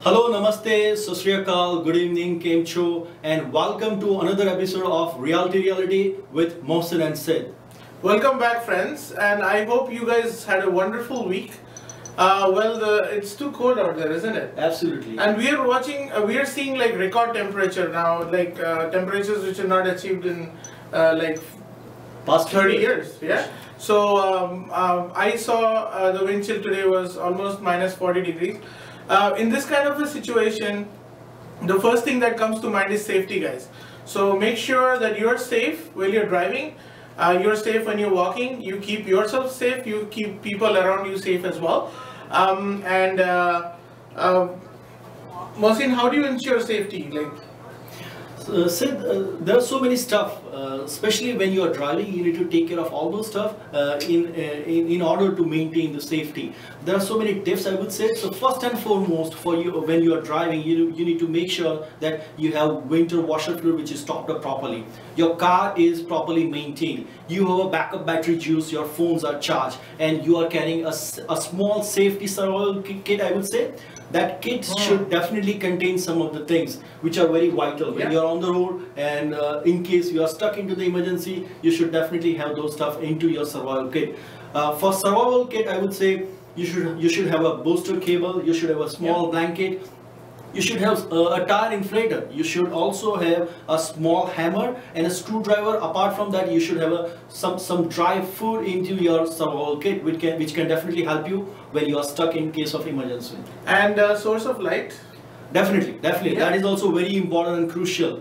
Hello, Namaste, Sasriyakal, good evening, Kem Cho, and welcome to another episode of Realty with Mohsin and Sid. Welcome back, friends, and I hope you guys had a wonderful week. It's too cold out there, isn't it? Absolutely. And we are seeing like record temperature now, like temperatures which are not achieved in Past 30 years. Yeah. So I saw the wind chill today was almost minus 40 degrees. In this kind of a situation, the first thing that comes to mind is safety, guys. So make sure that you're safe while you're driving. You're safe when you're walking. You keep yourself safe. You keep people around you safe as well. Mohsin, how do you ensure safety? Sid, there are so many stuff, especially when you are driving, you need to take care of all those stuff in order to maintain the safety. There are so many tips, I would say. So first and foremost, for you when you are driving, you need to make sure that you have winter washer fluid which is topped up properly. Your car is properly maintained. You have a backup battery juice, your phones are charged, and you are carrying a small safety survival kit, I would say. That kit should definitely contain some of the things which are very vital when you're on the road, and in case you are stuck into the emergency, you should definitely have those stuff into your survival kit. For survival kit, I would say you should have a booster cable, you should have a small blanket, you should have a tire inflator, you should also have a small hammer and a screwdriver. Apart from that, you should have some dry food into your survival kit, which can definitely help you when you are stuck in case of emergency. And source of light? Definitely. That is also very important and crucial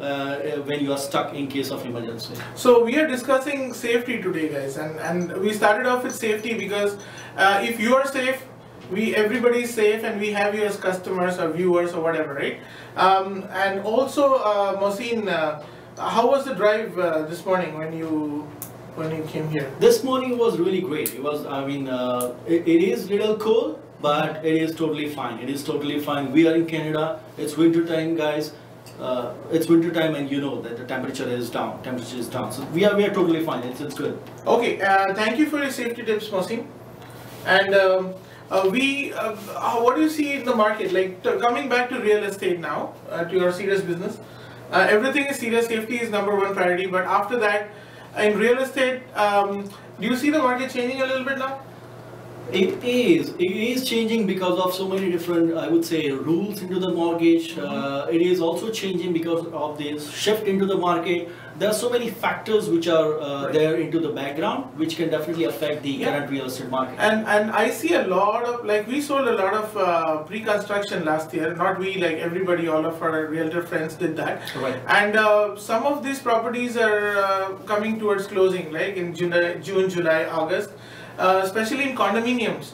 when you are stuck in case of emergency. So we are discussing safety today, guys, and we started off with safety because if you are safe, everybody is safe, and we have you as customers or viewers or whatever, right? And also, Mohsin, how was the drive this morning when you came here? This morning was really great. It was, it is little cold, but it is totally fine. It is totally fine. We are in Canada. It's winter time, guys. It's winter time, and you know that the temperature is down. So we are totally fine. It's good. Okay. Thank you for your safety tips, Mohsin. And what do you see in the market? Like coming back to real estate now, to your serious business, everything is serious. Safety is number one priority. But after that, in real estate, do you see the market changing a little bit now? It is changing because of so many different, I would say, rules into the mortgage. It is also changing because of this shift into the market. There are so many factors which are there into the background, which can definitely affect the current real estate market. And I see a lot of, like, we sold a lot of pre-construction last year. Not we, like everybody, all of our realtor friends did that. Right. And some of these properties are coming towards closing, like in June, July, August. Especially in condominiums,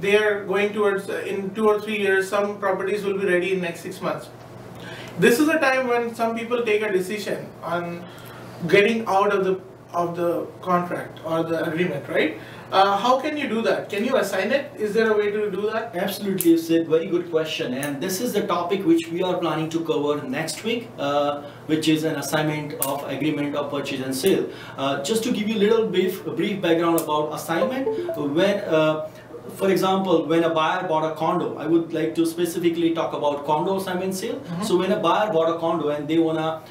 they are going towards in 2 or 3 years. Some properties will be ready in next 6 months. This is a time when some people take a decision on getting out of the contract or the agreement, right? How can you do that? Can you assign it? Is there a way to do that? Absolutely, Sid. Very good question. And this is the topic which we are planning to cover next week, which is an assignment of agreement of purchase and sale. Just to give you a little brief background about assignment, for example, when a buyer bought a condo, I would like to specifically talk about condo assignment sale. So when a buyer bought a condo and they want to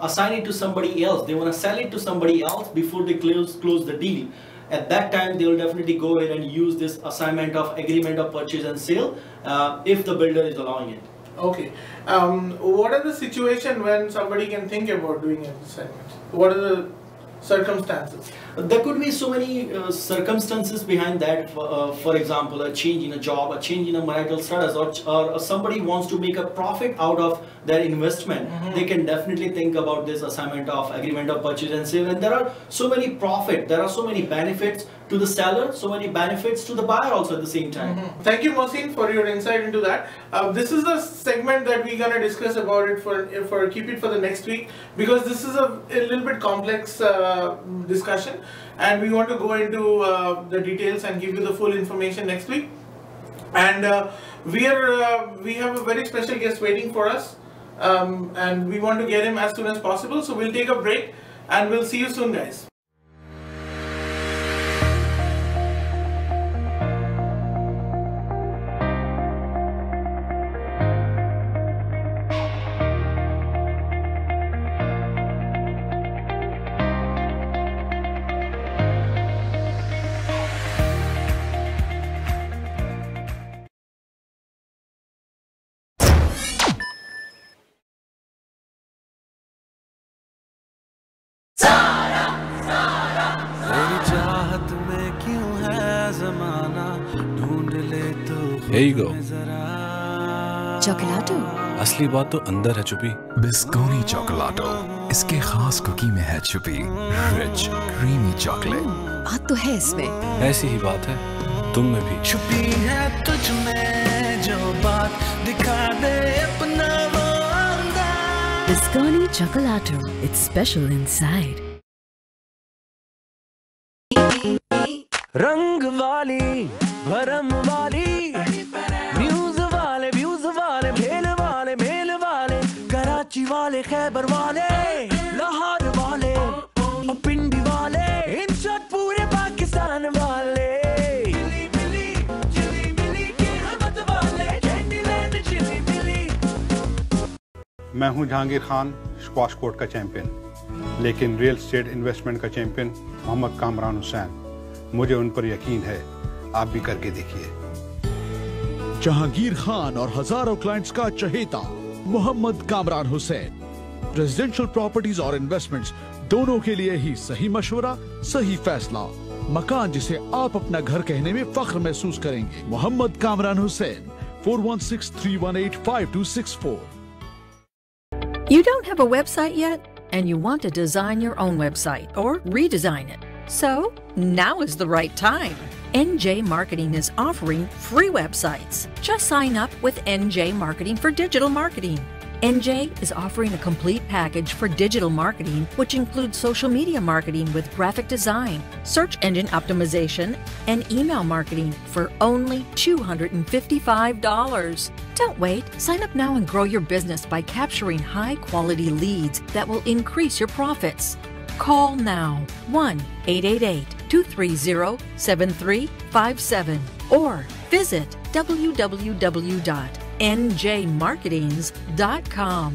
assign it to somebody else, they want to sell it to somebody else before they close the deal. At that time, they will definitely go ahead and use this assignment of agreement of purchase and sale if the builder is allowing it. Okay. What are the situation when somebody can think about doing an assignment? What are the circumstances? There could be so many circumstances behind that. For example, a change in a job, a change in a marital status, or somebody wants to make a profit out of their investment. They can definitely think about this assignment of agreement of purchase and sale. And there are so many there are so many benefits to the seller, so many benefits to the buyer also at the same time. Thank you, Mohsin, for your insight into that. This is the segment that we're gonna discuss about it for keep it for the next week, because this is a little bit complex discussion, and we want to go into the details and give you the full information next week. And we have a very special guest waiting for us, and we want to get him as soon as possible. So we'll take a break, and we'll see you soon, guys. Here you go. Chocolato. असली बात तो अंदर है छुपी. बिस्कोनी चॉकलाटो इसके खास cookie में है छुपी रिच क्रीमी चॉकलेट. बात तो है इसमें. ऐसी ही बात है तुम में भी. छुपी है तुझ में जो बात दिखा दे अपना वो अंदाज. Biscotti Chocolato. It's special inside. रंग वाली भरम वाली न्यूज वाले व्यूज वाले भेल वाले मेल वाले कराची वाले खैबर वाले लाहौर वाले और पिंडी वाले इन शॉट पूरे पाकिस्तान वाले मिली मिली चिली मिली के हमत वाले कैंडीलैंड चिली मिली. मैं हूं जहांगीर खान, स्क्वाश कोर्ट का चैंपियन, लेकिन रियल एस्टेट इन्वेस्टमेंट का चैंपियन मोहम्मद कामरान हुसैन. मुझे उन पर यकीन है, आप भी करके देखिए. जहांगीर खान और हजारों क्लाइंट्स का चहेता मोहम्मद कामरान हुसैन. रेजिडेंशियल प्रॉपर्टीज और इन्वेस्टमेंट्स दोनों के लिए ही सही मशवरा, सही फैसला. मकान जिसे आप अपना घर कहने में फख्र महसूस करेंगे. Mohammad Kamran Hussain 4163185264. You don't have a website yet, and you want to design your own website or redesign it. So, now is the right time. NJ Marketing is offering free websites. Just sign up with NJ Marketing for digital marketing. NJ is offering a complete package for digital marketing, which includes social media marketing with graphic design, search engine optimization, and email marketing for only $255. Don't wait. Sign up now and grow your business by capturing high-quality leads that will increase your profits. Call now 1-888-230-7357 or visit www.njmarketings.com.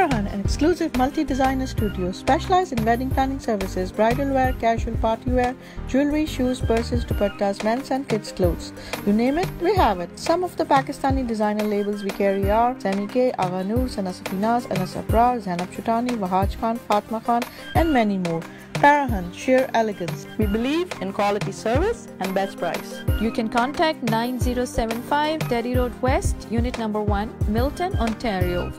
An exclusive multi-designer studio specialized in wedding planning services, bridal wear, casual party wear, jewelry, shoes, purses, dupattas, men's and kids' clothes. You name it, we have it. Some of the Pakistani designer labels we carry are Semi-K, Agha Noor, Sana Safinaz, Anas Abrar, Zainab Chutani, Wahaj Khan, Fatma Khan, and many more. Parahan, sheer elegance. We believe in quality service and best price. You can contact 9075 Derry Road West, Unit Number 1, Milton, Ontario.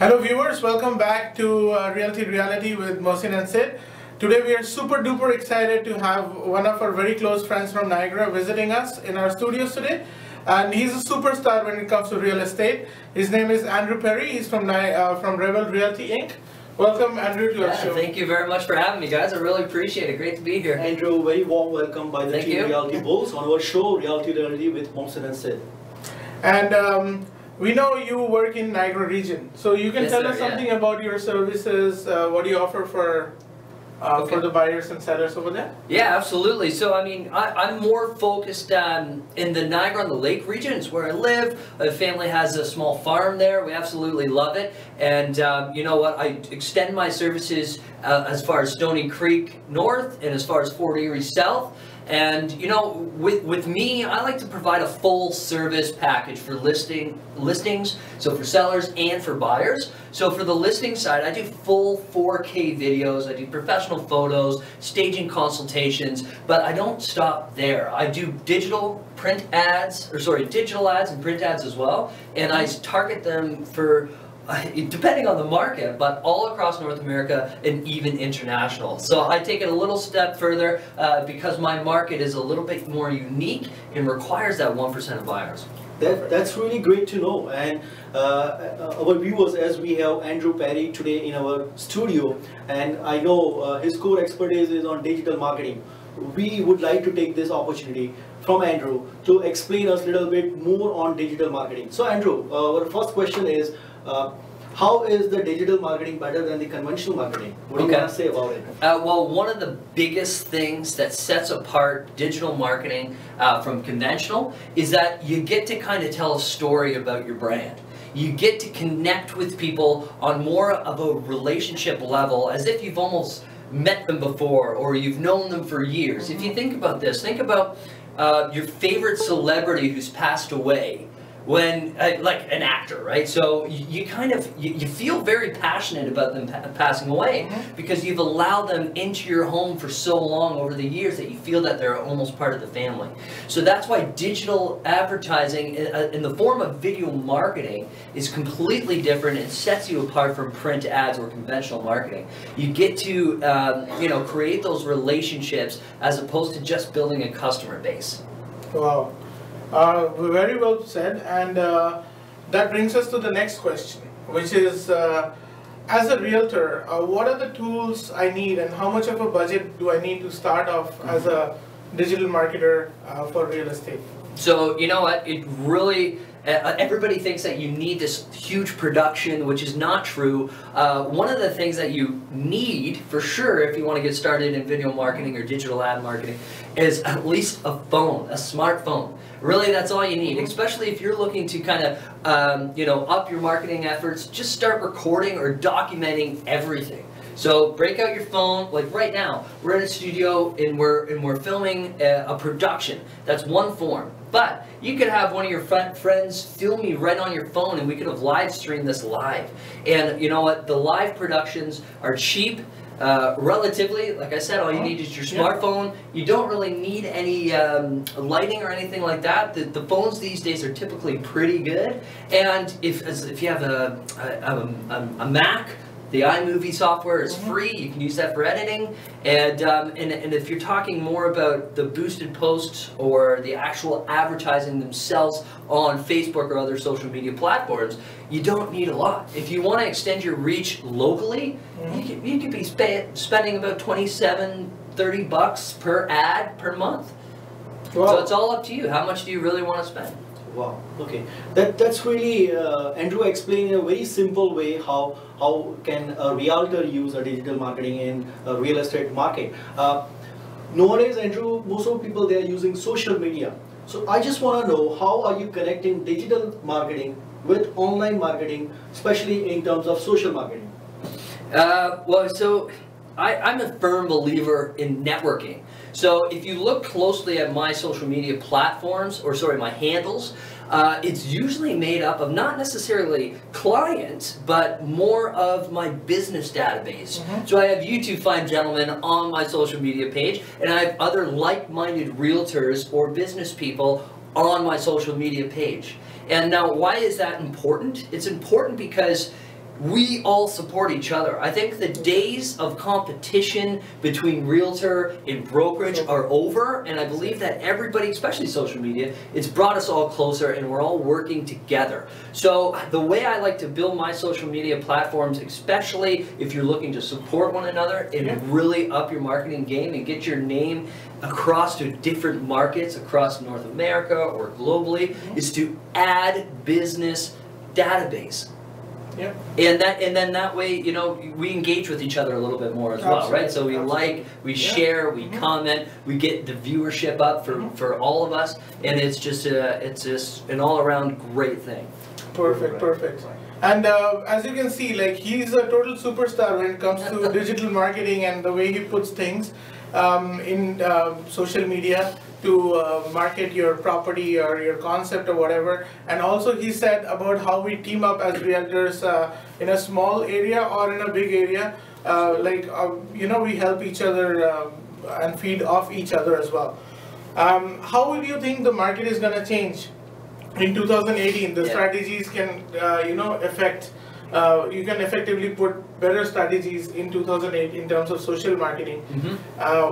Hello viewers, welcome back to Realty with Mohsin and Sid. Today we are super duper excited to have one of our very close friends from Niagara visiting us in our studios today. And he's a superstar when it comes to real estate. His name is Andrew Perry. He's from Rebel Realty Inc. Welcome Andrew to our show. Thank you very much for having me, guys. I really appreciate it. Great to be here. Andrew, very warm welcome by the Team Realty Bulls on our show Realty with Mohsin and Sid. And we know you work in Niagara region, so you can tell us something about your services. What do you offer for the buyers and sellers over there? Yeah, absolutely. So I mean, I'm more focused in the Niagara on the Lake region. It's where I live. My family has a small farm there. We absolutely love it. And you know what? I extend my services as far as Stony Creek North and as far as Fort Erie South. And you know, with me, I like to provide a full service package for listings, so for sellers and for buyers. So for the listing side, I do full 4K videos, I do professional photos, staging consultations, but I don't stop there. I do digital ads and print ads as well, and I target them for depending on the market, but all across North America and even international. So I take it a little step further because my market is a little bit more unique and requires that 1% of buyers. That's really great to know. And our viewers, as we have Andrew Perry today in our studio, and I know his core expertise is on digital marketing. We would like to take this opportunity from Andrew to explain us a little bit more on digital marketing. So Andrew, our first question is, how is the digital marketing better than the conventional marketing? What do you want to say about it? Well, one of the biggest things that sets apart digital marketing from conventional is that you get to kind of tell a story about your brand. You get to connect with people on more of a relationship level, as if you've almost met them before or you've known them for years. If you think about this, think about your favorite celebrity who's passed away. When, like an actor, right? So you kind of, you feel very passionate about them passing away because you've allowed them into your home for so long over the years that you feel that they're almost part of the family. So that's why digital advertising in the form of video marketing is completely different. It sets you apart from print ads or conventional marketing. You get to, create those relationships as opposed to just building a customer base. Wow. Very well said, and that brings us to the next question, which is, as a realtor, what are the tools I need and how much of a budget do I need to start off as a digital marketer for real estate? So, you know what, it really, everybody thinks that you need this huge production, which is not true. One of the things that you need, for sure, if you want to get started in video marketing or digital ad marketing, is at least a phone, a smartphone. Really, that's all you need, especially if you're looking to kind of, up your marketing efforts. Just start recording or documenting everything. So break out your phone. Like right now, we're in a studio and we're filming a production. That's one form. But you could have one of your friends film you right on your phone, and we could have live streamed this live. And you know what? The live productions are cheap. Relatively, like I said, all you need is your smartphone. You don't really need any lighting or anything like that. The phones these days are typically pretty good. And if you have a Mac, the iMovie software is free. You can use that for editing. And if you're talking more about the boosted posts or the actual advertising themselves on Facebook or other social media platforms, you don't need a lot. If you want to extend your reach locally, you could be spending about $27-30 per ad per month. Wow. So it's all up to you. How much do you really want to spend? Wow. Okay. That's really Andrew explained in a very simple way how can a realtor use a digital marketing in a real estate market. Nowadays, Andrew, most of the people, they are using social media. So I just want to know, how are you connecting digital marketing with online marketing, especially in terms of social marketing? I'm a firm believer in networking. So if you look closely at my social media platforms, my handles, it's usually made up of not necessarily clients, but more of my business database. So I have you two fine gentlemen on my social media page, and I have other like-minded realtors or business people on my social media page. And now, why is that important? It's important because we all support each other. I think the days of competition between realtor and brokerage are over, and I believe that everybody, especially social media, it's brought us all closer, and we're all working together. So the way I like to build my social media platforms, especially if you're looking to support one another and really up your marketing game and get your name across to different markets across North America or globally, is to add business database. Yeah. And then that way, we engage with each other a little bit more as well, right? So we like, we share, we comment, we get the viewership up for all of us, and it's just an all-around great thing. Perfect. And as you can see, like, he's a total superstar when it comes to digital marketing and the way he puts things in social media to market your property or your concept or whatever. And also he said about how we team up as realtors in a small area or in a big area. We help each other and feed off each other as well. How do you think the market is going to change in 2018? The strategies can, affect, you can effectively put better strategies in 2008 in terms of social marketing.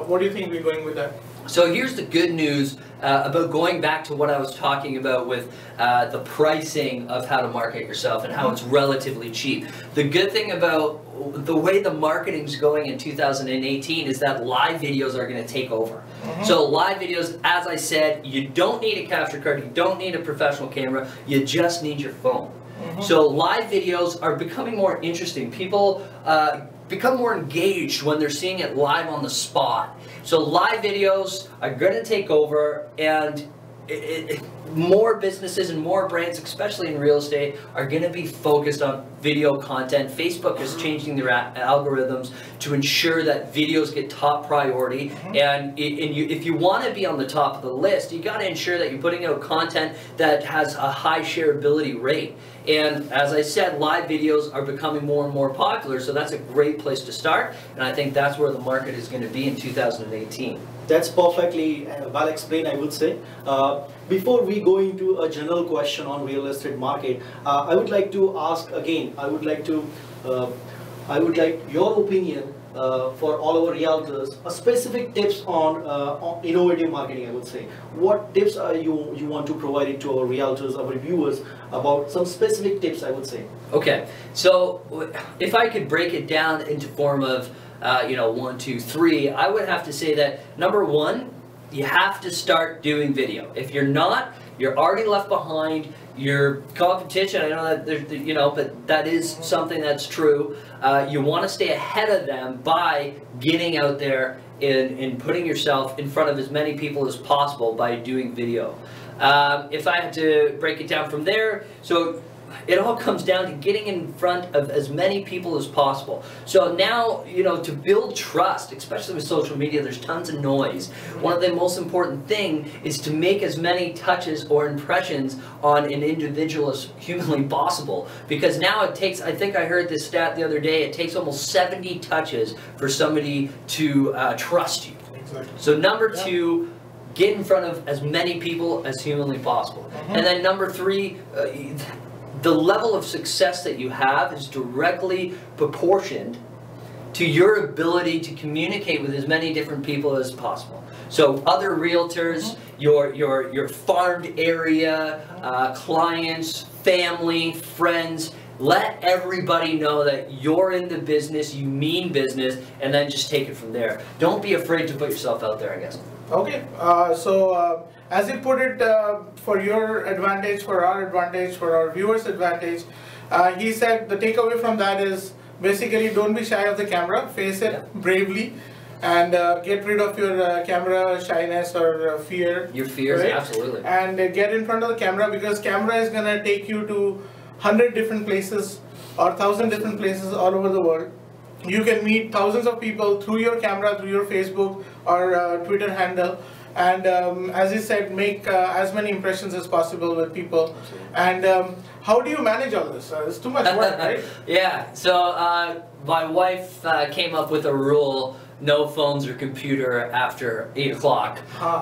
What do you think we're going with that? So here's the good news about going back to what I was talking about with the pricing of how to market yourself and how it's relatively cheap. The good thing about the way the marketing's going in 2018 is that live videos are going to take over. So live videos, as I said, you don't need a capture card, you don't need a professional camera, you just need your phone. So live videos are becoming more interesting. People become more engaged when they're seeing it live on the spot. So live videos are going to take over, and more businesses and more brands, especially in real estate, are going to be focused on video content. Facebook is changing their algorithms to ensure that videos get top priority. And if you want to be on the top of the list, you got to ensure that you're putting out content that has a high shareability rate. And as I said, live videos are becoming more and more popular, so that's a great place to start. And I think that's where the market is going to be in 2018. That's perfectly well explained, I would say. Before we go into a general question on real estate market, I would like to ask again. I would like your opinion for all our realtors. Specific tips on innovative marketing. I would say, what tips are you want to provide it to our realtors, our viewers, about some specific tips? I would say. Okay, so if I could break it down into form of 1, 2, 3, I would have to say that number one, you have to start doing video. If you're not, you're already left behind. Your competition, I know that there's, but that is something that's true. You want to stay ahead of them by getting out there and putting yourself in front of as many people as possible by doing video. If I had to break it down from there, so it all comes down to getting in front of as many people as possible. So now, to build trust, especially with social media, there's tons of noise. One of the most important thing is to make as many touches or impressions on an individual as humanly possible. Because now it takes, I think I heard this stat the other day, it takes almost 70 touches for somebody to trust you. Exactly. So number two, get in front of as many people as humanly possible. And then number three, the level of success that you have is directly proportioned to your ability to communicate with as many different people as possible. So other realtors, your farmed area, clients, family, friends, let everybody know that you're in the business, you mean business, and then just take it from there. Don't be afraid to put yourself out there, I guess. Okay, as you put it, for your advantage, for our advantage, for our viewers' advantage, he said the takeaway from that is basically don't be shy of the camera, face it bravely, and get rid of your camera shyness or fear. Your fears, right? Absolutely. And get in front of the camera, because camera is going to take you to 100 different places or 1,000 different places all over the world. You can meet thousands of people through your camera, through your Facebook or Twitter handle. And as you said, make as many impressions as possible with people. And how do you manage all this? It's too much work, right? Yeah, so my wife came up with a rule: no phones or computer after 8 o'clock.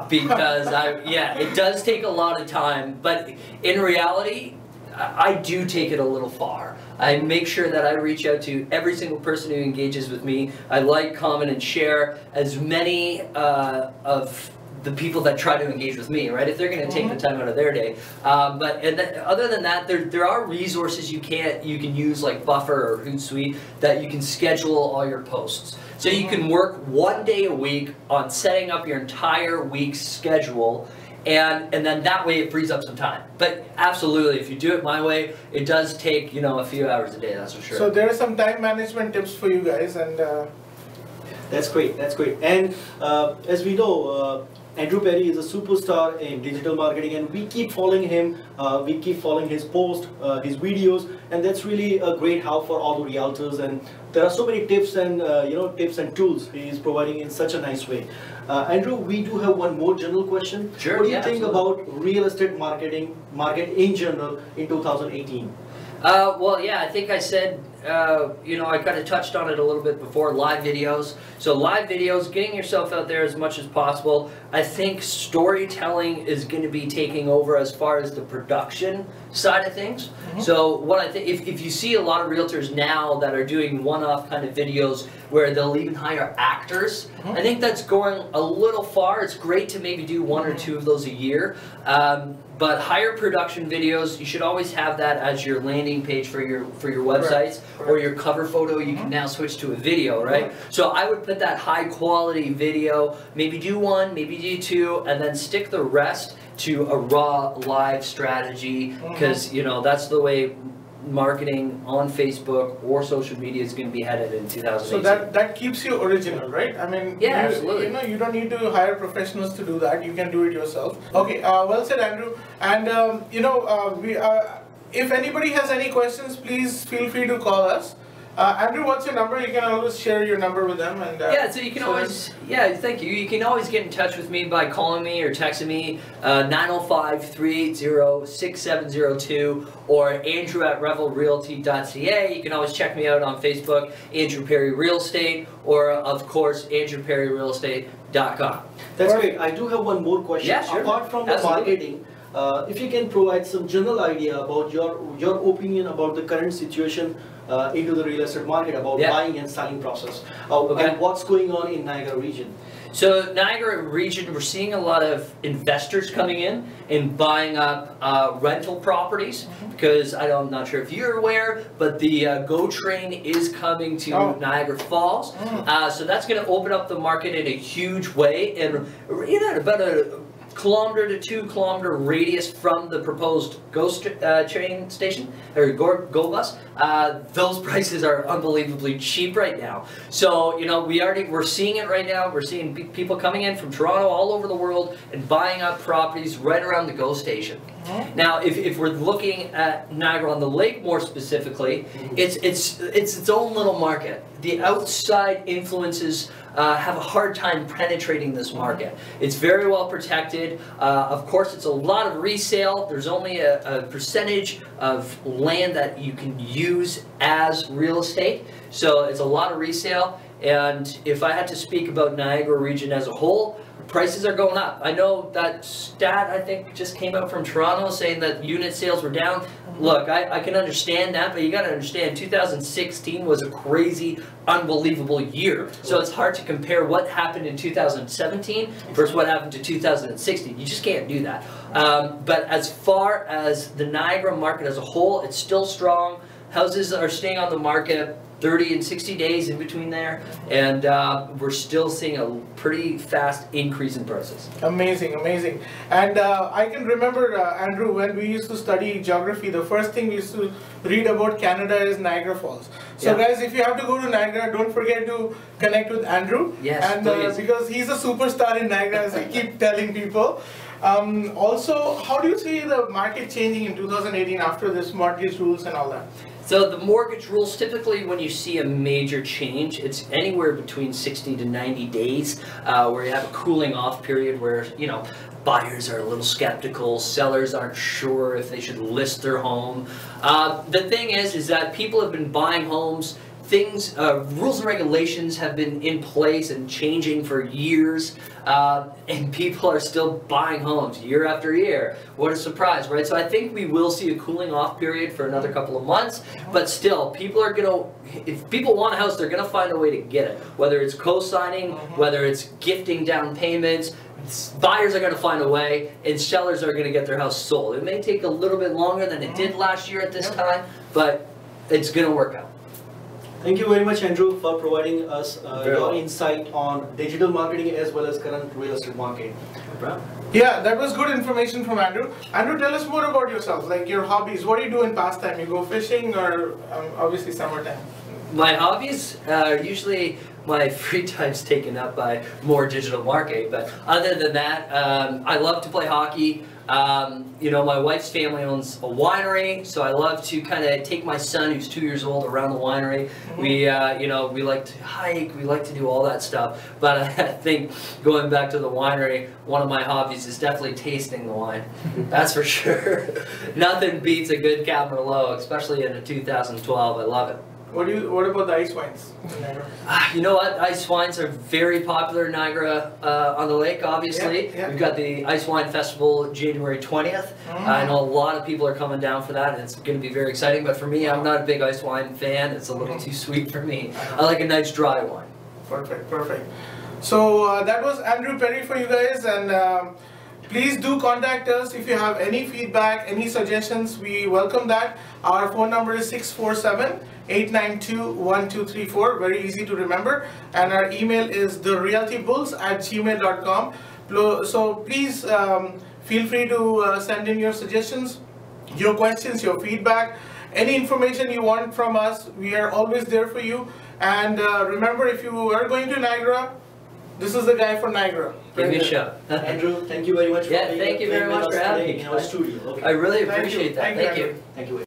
Because it does take a lot of time, but in reality, I do take it a little far. I make sure that I reach out to every single person who engages with me. I like, comment, and share as many of the people that try to engage with me, right? If they're going to take the time out of their day. Other than that, there are resources you can use, like Buffer or Hootsuite, that you can schedule all your posts. So you can work 1 day a week on setting up your entire week's schedule. And then that way it frees up some time. But absolutely, if you do it my way, it does take, a few hours a day, that's for sure. So there are some time management tips for you guys, and that's great, that's great. And as we know, Andrew Perry is a superstar in digital marketing, and we keep following him, we keep following his posts, his videos, and that's really a great help for all the realtors. And there are so many tips and tips and tools he is providing in such a nice way. Andrew, we do have one more general question. Sure. What do you think about real estate market in general in 2018? Well, yeah, I think I said, I kind of touched on it a little bit before, live videos. So live videos, getting yourself out there as much as possible. I think storytelling is going to be taking over as far as the production side of things. So what I think, if you see a lot of realtors now that are doing one-off kind of videos where they'll even hire actors, I think that's going a little far. It's great to maybe do 1 or 2 of those a year. But higher production videos, you should always have that as your landing page for your websites, or your cover photo. You can now switch to a video, right? So I would put that high quality video, maybe do 1, maybe do 2, and then stick the rest to a raw live strategy, because that's the way marketing on Facebook or social media is going to be headed in 2018. So that keeps you original, right? I mean, yeah, absolutely. You know, you don't need to hire professionals to do that. You can do it yourself. Okay, well said, Andrew. And you know, if anybody has any questions, please feel free to call us. Andrew, what's your number? You can always share your number with them. And yeah, so you can always, yeah, thank you. You can always get in touch with me by calling me or texting me, 905-380-6702 or andrew@revelrealty.ca. You can always check me out on Facebook, Andrew Perry Real Estate, or of course, andrewperryrealestate.com. That's great. I do have one more question. Yeah, sure. Apart from the marketing, if you can provide some general idea about your opinion about the current situation into the real estate market, about buying and selling process, and what's going on in Niagara region. So Niagara region, we're seeing a lot of investors coming in and buying up rental properties because I'm not sure if you're aware, but the GO train is coming to Niagara Falls. So that's going to open up the market in a huge way, and about a kilometer to 2 kilometer radius from the proposed GO train station or GO bus. Those prices are unbelievably cheap right now. So we're seeing it right now. We're seeing people coming in from Toronto, all over the world, and buying up properties right around the GO station. Now, if we're looking at Niagara on the Lake more specifically, it's its own little market. The outside influences have a hard time penetrating this market. It's very well protected. Of course, it's a lot of resale. There's only a percentage of land that you can use as real estate. So it's a lot of resale. And if I had to speak about Niagara region as a whole, prices are going up. I know that stat, I think, just came out from Toronto saying that unit sales were down. Look, I can understand that, but you got to understand 2016 was a crazy, unbelievable year. So it's hard to compare what happened in 2017 versus what happened to 2016. You just can't do that. But as far as the Niagara market as a whole, it's still strong. Houses are staying on the market 30 and 60 days in between there, and we're still seeing a pretty fast increase in prices. Amazing, amazing. And I can remember, Andrew, when we used to study geography, the first thing we used to read about Canada is Niagara Falls. So guys, if you have to go to Niagara, don't forget to connect with Andrew. Yes, and because he's a superstar in Niagara, as I keep telling people. Also, how do you see the market changing in 2018 after this mortgage rules and all that? So the mortgage rules, typically when you see a major change, it's anywhere between 60 to 90 days where you have a cooling off period where, buyers are a little skeptical, sellers aren't sure if they should list their home. The thing is that people have been buying homes. Rules and regulations have been in place and changing for years, and people are still buying homes year after year. What a surprise, right? So I think we will see a cooling off period for another couple of months, but still, if people want a house, they're going to find a way to get it. Whether it's co-signing, whether it's gifting down payments, buyers are going to find a way, and sellers are going to get their house sold. It may take a little bit longer than it did last year at this time, but it's going to work out. Thank you very much, Andrew, for providing us your insight on digital marketing as well as current real estate market. Yeah, that was good information from Andrew. Andrew, tell us more about yourself, like your hobbies. What do you do in pastime? You go fishing or obviously summertime? My hobbies are usually my free time's taken up by more digital marketing, but other than that, I love to play hockey. My wife's family owns a winery, so I love to kind of take my son, who's 2 years old, around the winery. We like to hike, we like to do all that stuff. But I think going back to the winery, one of my hobbies is definitely tasting the wine. That's for sure. Nothing beats a good Cab Merlot, especially in a 2012. I love it. What about the ice wines in Niagara? You know what? Ice wines are very popular in Niagara on the lake, obviously. Yeah. We've got the Ice Wine Festival January 20th. I know a lot of people are coming down for that, and it's going to be very exciting. But for me, I'm not a big ice wine fan. It's a little too sweet for me. I like a nice dry wine. Perfect, perfect. So that was Andrew Perry for you guys, and please do contact us if you have any feedback, any suggestions. We welcome that. Our phone number is 647-892-1234. Very easy to remember. And our email is therealtybulls@gmail.com. So please feel free to send in your suggestions, your questions, your feedback. Any information you want from us, we are always there for you. And remember, if you are going to Niagara, this is the guy for Niagara. Give me a shout. Andrew, thank you very much for being thank you very much for having me in our studio. Okay. I really appreciate that. Thank you. Thank you.